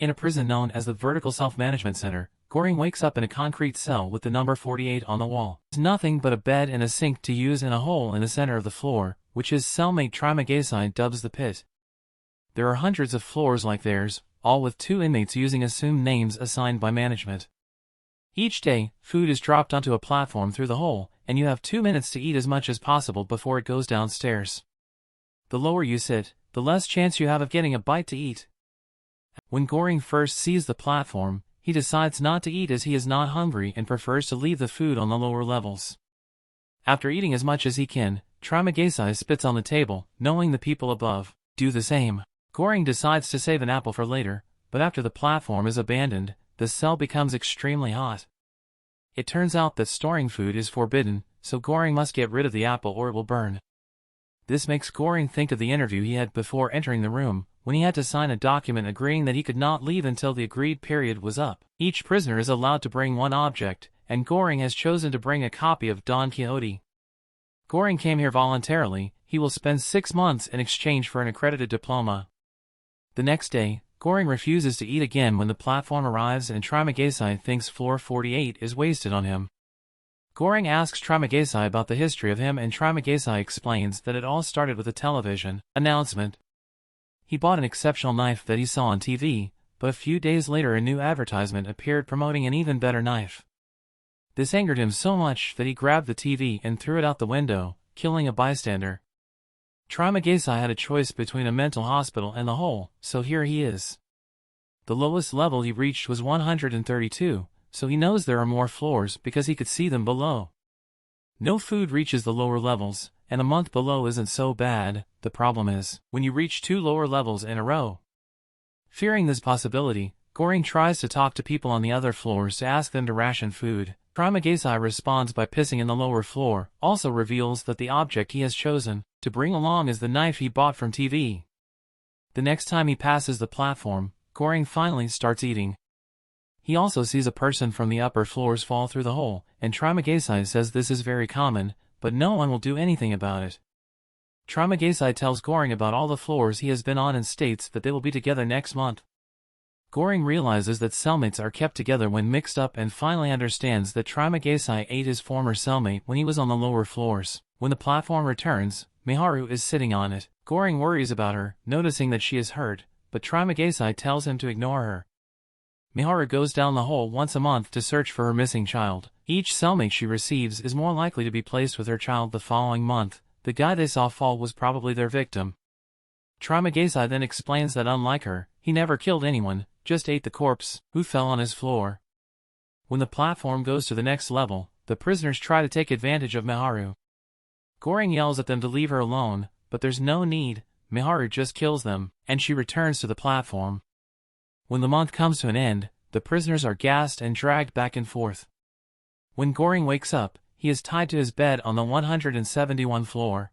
In a prison known as the Vertical Self-Management Center, Goring wakes up in a concrete cell with the number 48 on the wall. There's nothing but a bed and a sink to use and a hole in the center of the floor, which his cellmate Trimagesi dubs the pit. There are hundreds of floors like theirs, all with 2 inmates using assumed names assigned by management. Each day, food is dropped onto a platform through the hole, and you have 2 minutes to eat as much as possible before it goes downstairs. The lower you sit, the less chance you have of getting a bite to eat. When Goring first sees the platform, he decides not to eat as he is not hungry and prefers to leave the food on the lower levels. After eating as much as he can, Trimagesi spits on the table, knowing the people above do the same. Goring decides to save an apple for later, but after the platform is abandoned, the cell becomes extremely hot. It turns out that storing food is forbidden, so Goring must get rid of the apple or it will burn. This makes Goring think of the interview he had before entering the room, when he had to sign a document agreeing that he could not leave until the agreed period was up. Each prisoner is allowed to bring one object, and Goring has chosen to bring a copy of Don Quixote. Goring came here voluntarily. He will spend 6 months in exchange for an accredited diploma. The next day, Goring refuses to eat again when the platform arrives and Trimagesi thinks floor 48 is wasted on him. Goring asks Trimagesi about the history of him and Trimagesi explains that it all started with a television announcement. He bought an exceptional knife that he saw on TV, but a few days later a new advertisement appeared promoting an even better knife. This angered him so much that he grabbed the TV and threw it out the window, killing a bystander. Trimagesi had a choice between a mental hospital and the hole, so here he is. The lowest level he reached was 132, so he knows there are more floors because he could see them below. No food reaches the lower levels, and a month below isn't so bad. The problem is when you reach 2 lower levels in a row. Fearing this possibility, Goring tries to talk to people on the other floors to ask them to ration food. Trimagesi responds by pissing in the lower floor, also reveals that the object he has chosen to bring along is the knife he bought from TV. The next time he passes the platform, Goring finally starts eating. He also sees a person from the upper floors fall through the hole, and Trimagesi says this is very common, but no one will do anything about it. Trimagesi tells Goring about all the floors he has been on and states that they will be together next month. Goring realizes that cellmates are kept together when mixed up and finally understands that Trimagesi ate his former cellmate when he was on the lower floors. When the platform returns, Miharu is sitting on it. Goring worries about her, noticing that she is hurt, but Trimagesi tells him to ignore her. Miharu goes down the hole once a month to search for her missing child. Each cellmate she receives is more likely to be placed with her child the following month. The guy they saw fall was probably their victim. Trimagesi then explains that unlike her, he never killed anyone, just ate the corpse, who fell on his floor. When the platform goes to the next level, the prisoners try to take advantage of Miharu. Goring yells at them to leave her alone, but there's no need. Miharu just kills them, and she returns to the platform. When the month comes to an end, the prisoners are gassed and dragged back and forth. When Goring wakes up, he is tied to his bed on the 171 floor.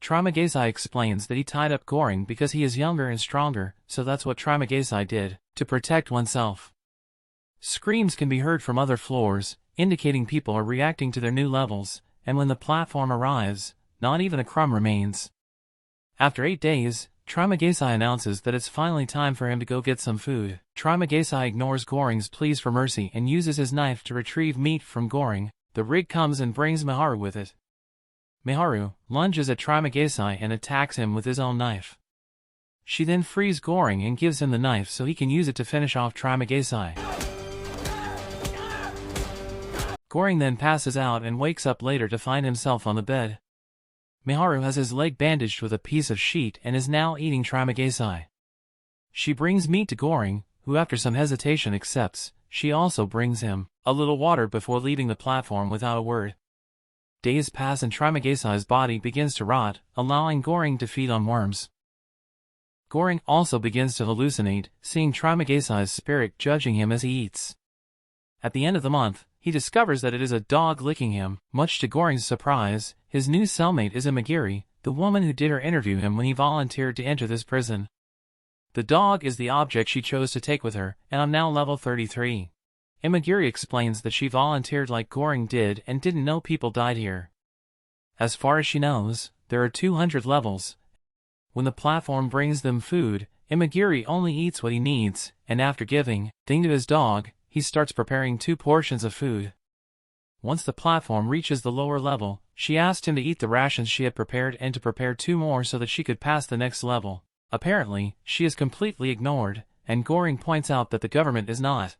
Trimagesi explains that he tied up Goring because he is younger and stronger, so that's what Trimagesi did, to protect oneself. Screams can be heard from other floors, indicating people are reacting to their new levels, and when the platform arrives, not even a crumb remains. After 8 days, Trimagesi announces that it's finally time for him to go get some food. Trimagesi ignores Goring's pleas for mercy and uses his knife to retrieve meat from Goring. The rig comes and brings Miharu with it. Miharu lunges at Trimagesi and attacks him with his own knife. She then frees Goring and gives him the knife so he can use it to finish off Trimagesi. Goring then passes out and wakes up later to find himself on the bed. Miharu has his leg bandaged with a piece of sheet and is now eating Trimagesi. She brings meat to Goring, who after some hesitation accepts. She also brings him a little water before leaving the platform without a word. Days pass and Trimagesi's body begins to rot, allowing Goring to feed on worms. Goring also begins to hallucinate, seeing Trimagesi's spirit judging him as he eats. At the end of the month, he discovers that it is a dog licking him. Much to Goring's surprise, his new cellmate is Imagiri, the woman who did her interview him when he volunteered to enter this prison. The dog is the object she chose to take with her, and I'm now level 33. Imagiri explains that she volunteered like Goring did and didn't know people died here. As far as she knows, there are 200 levels. When the platform brings them food, Imagiri only eats what he needs, and after giving thing to his dog, he starts preparing 2 portions of food. Once the platform reaches the lower level, she asked him to eat the rations she had prepared and to prepare 2 more so that she could pass the next level. Apparently, she is completely ignored, and Goring points out that the government is not.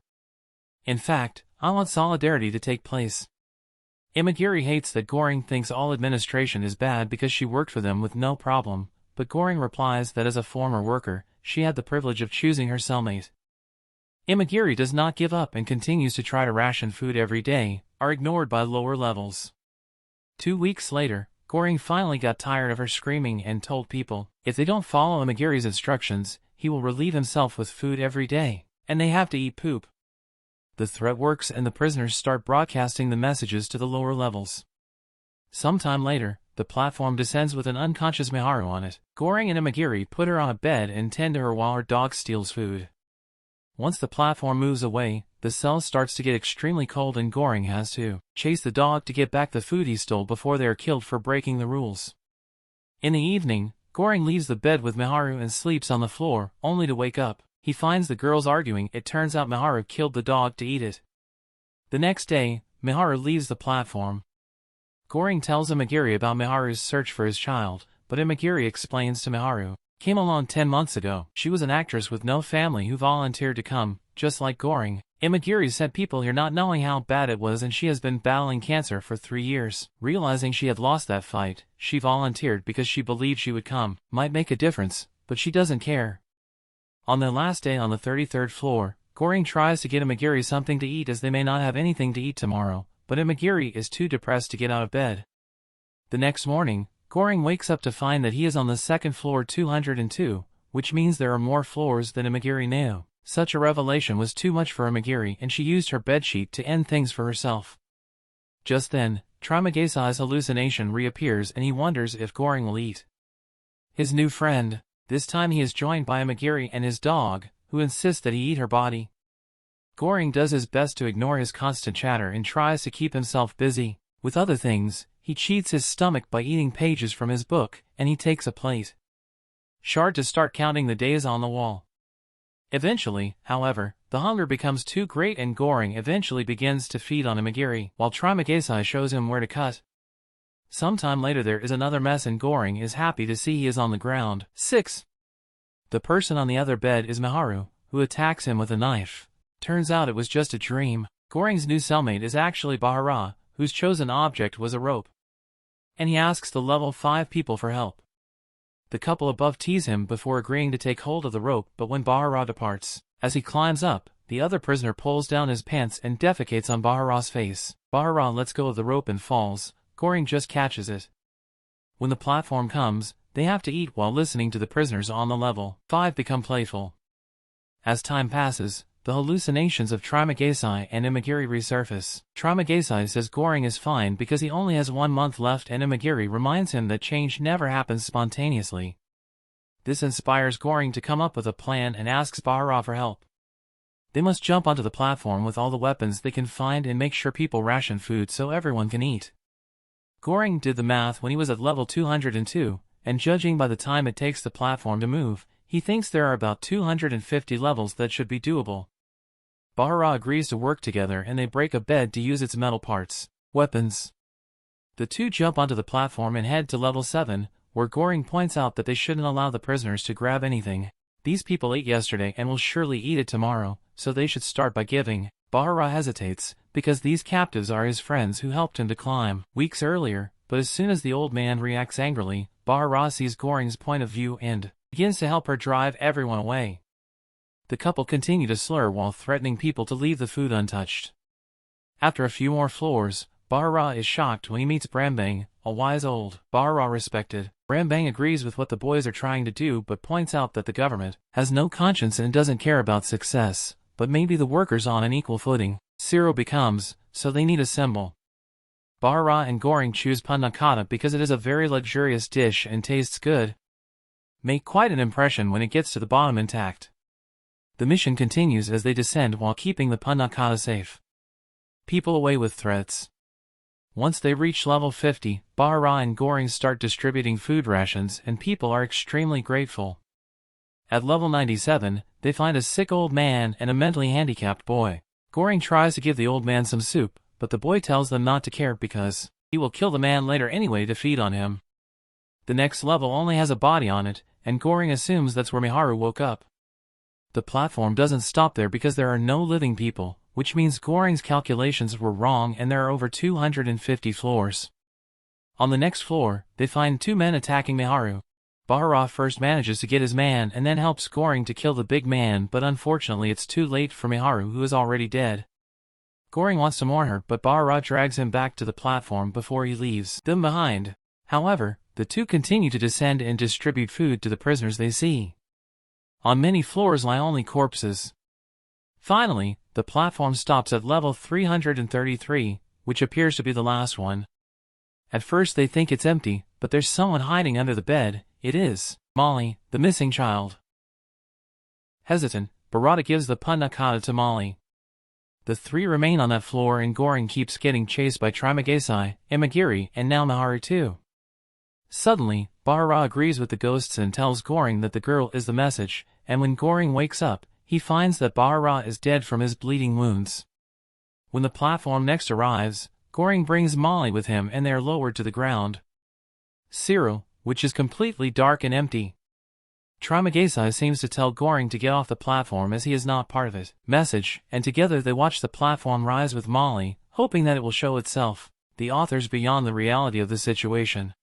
In fact, I want solidarity to take place. Imagiri hates that Goring thinks all administration is bad because she worked for them with no problem, but Goring replies that as a former worker, she had the privilege of choosing her cellmate. Imagiri does not give up and continues to try to ration food every day, are ignored by lower levels. 2 weeks later, Goring finally got tired of her screaming and told people, if they don't follow Imagiri's instructions, he will relieve himself with food every day, and they have to eat poop. The threat works and the prisoners start broadcasting the messages to the lower levels. Sometime later, the platform descends with an unconscious Miharu on it. Goring and Imagiri put her on a bed and tend to her while her dog steals food. Once the platform moves away, the cell starts to get extremely cold and Goring has to chase the dog to get back the food he stole before they are killed for breaking the rules. In the evening, Goring leaves the bed with Miharu and sleeps on the floor, only to wake up. He finds the girls arguing. It turns out Miharu killed the dog to eat it. The next day, Miharu leaves the platform. Goring tells Imagiri about Miharu's search for his child, but Imagiri explains to Miharu, came along 10 months ago. She was an actress with no family who volunteered to come, just like Goring. Imagiri sent people here not knowing how bad it was, and she has been battling cancer for 3 years. Realizing she had lost that fight, she volunteered because she believed she would come, might make a difference, but she doesn't care. On their last day on the 33rd floor, Goring tries to get Imagiri something to eat as they may not have anything to eat tomorrow, but Imagiri is too depressed to get out of bed. The next morning, Goring wakes up to find that he is on the 2nd floor 202, which means there are more floors than Imagiri knew. Such a revelation was too much for Imagiri and she used her bedsheet to end things for herself. Just then, Trimagesai's hallucination reappears and he wonders if Goring will eat his new friend. This time he is joined by Imagiri and his dog, who insists that he eat her body. Goring does his best to ignore his constant chatter and tries to keep himself busy with other things. He cheats his stomach by eating pages from his book, and he takes a plate shard to start counting the days on the wall. Eventually, however, the hunger becomes too great and Goring eventually begins to feed on Imagiri, while Trimagesai shows him where to cut. Sometime later there is another mess and Goring is happy to see he is on the ground. 6. The person on the other bed is Miharu, who attacks him with a knife. Turns out it was just a dream. Goring's new cellmate is actually Bahara, whose chosen object was a rope. And he asks the level 5 people for help. The couple above tease him before agreeing to take hold of the rope, but when Bahara departs, as he climbs up, the other prisoner pulls down his pants and defecates on Bahara's face. Bahara lets go of the rope and falls. Goring just catches it. When the platform comes, they have to eat while listening to the prisoners on the level 5 become playful. As time passes, the hallucinations of Trimagesai and Imagiri resurface. Trimagesai says Goring is fine because he only has 1 month left and Imagiri reminds him that change never happens spontaneously. This inspires Goring to come up with a plan and asks Bahara for help. They must jump onto the platform with all the weapons they can find and make sure people ration food so everyone can eat. Goring did the math when he was at level 202, and judging by the time it takes the platform to move, he thinks there are about 250 levels that should be doable. Bahara agrees to work together and they break a bed to use its metal parts. Weapons. The two jump onto the platform and head to level 7, where Goring points out that they shouldn't allow the prisoners to grab anything. These people ate yesterday and will surely eat it tomorrow, so they should start by giving. Bahara hesitates, because these captives are his friends who helped him to climb weeks earlier, but as soon as the old man reacts angrily, Bahara sees Goring's point of view and begins to help her drive everyone away. The couple continue to slur while threatening people to leave the food untouched. After a few more floors, Bahara is shocked when he meets Brambang, a wise old Bahara respected. Brambang agrees with what the boys are trying to do but points out that the government has no conscience and doesn't care about success, but maybe the workers on an equal footing. Zero becomes, so they need a symbol. Bahara and Goring choose panna cotta because it is a very luxurious dish and tastes good. Make quite an impression when it gets to the bottom intact. The mission continues as they descend while keeping the panna cotta safe. People away with threats. Once they reach level 50, Bahara and Goring start distributing food rations and people are extremely grateful. At level 97, they find a sick old man and a mentally handicapped boy. Goring tries to give the old man some soup, but the boy tells them not to care because he will kill the man later anyway to feed on him. The next level only has a body on it, and Goring assumes that's where Miharu woke up. The platform doesn't stop there because there are no living people, which means Goring's calculations were wrong and there are over 250 floors. On the next floor, they find two men attacking Miharu. Bahara first manages to get his man and then helps Goring to kill the big man, but unfortunately it's too late for Miharu, who is already dead. Goring wants to warn her, but Bahara drags him back to the platform before he leaves them behind. However, the two continue to descend and distribute food to the prisoners they see. On many floors lie only corpses. Finally, the platform stops at level 333, which appears to be the last one. At first they think it's empty, but there's someone hiding under the bed. It is Molly, the missing child. Hesitant, Barada gives the Punakata to Molly. The three remain on that floor and Goring keeps getting chased by Trimagesi, Imagiri, and now Miharu too. Suddenly, Bahara agrees with the ghosts and tells Goring that the girl is the message, and when Goring wakes up, he finds that Bahara is dead from his bleeding wounds. When the platform next arrives, Goring brings Molly with him and they are lowered to the ground. Cyril, which is completely dark and empty. Trimagesi seems to tell Goring to get off the platform as he is not part of it. Message, and together they watch the platform rise with Molly, hoping that it will show itself, the authors, beyond the reality of the situation.